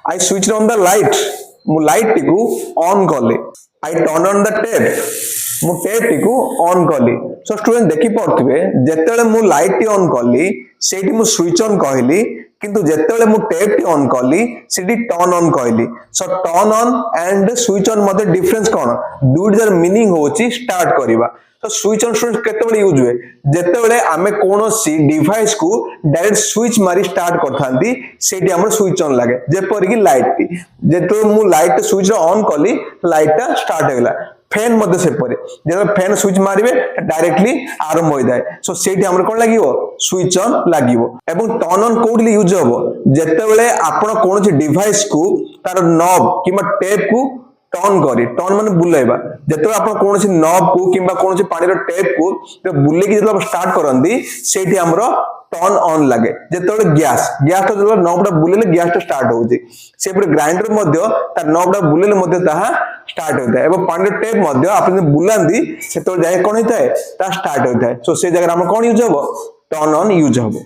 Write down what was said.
I switched on the light. मु light T को on कली. I turned on the tap. मु tape T को ऑन कली. सो स्टूडेंट देखि पड़थिबे जेतेले मु लाइट टी ऑन कली सेठी मु स्विच ऑन कहली किंतु जेतेले मु टेप टी ऑन कली सेठी टर्न ऑन कहली. सो turn on and switch on मध्ये डिफरेंस कोन दुइटार मीनिंग होची स्टार्ट करिवा. तो स्विच ऑन स्टूडेंट केतेबेले यूज हुए जेतेबेले आमे कोनोसी डिवाइस को डायरेक्ट स्विच मारी स्टार्ट करथांती सेठी हमर स्विच ऑन लागे जेपर कि लाइट टी जेतो मु लाइट स्विच ऑन कली लाइट स्टार्ट हेला. फैन मध्ये सेपरे जेतो फैन स्विच मारिबे डायरेक्टली आरंभ होई जाय. सो सेठी हमर कोन लागिवो स्विच ऑन लागिवो. एवं टर्न ऑन कोडली यूज होबो जेतेबेले आपण कोनोसी डिवाइस को तार नॉब किबा टेप को टर्न करी. टर्न माने बुलाइबा जेतो आपण कोनोसी नॉब को किबा कोनोसी पानी रो टेप को तो बुले कि जेतो स्टार्ट करंदी सेठी हमरो टर्न ऑन लागे. जेतो गैस तो जेतो नॉबडा बुलेले गैस टा स्टार्ट होउची सेपरे ग्राइंडर मध्ये ता नॉबडा बुलेले मध्ये ताहा स्टार्ट होता है. एवं पानी रो टेप मध्ये आपण बुलांदी सेतो जाय कोन होता है ता स्टार्ट होता है. सो से जगह हम कोन यूज हबो टर्न ऑन यूज हबो.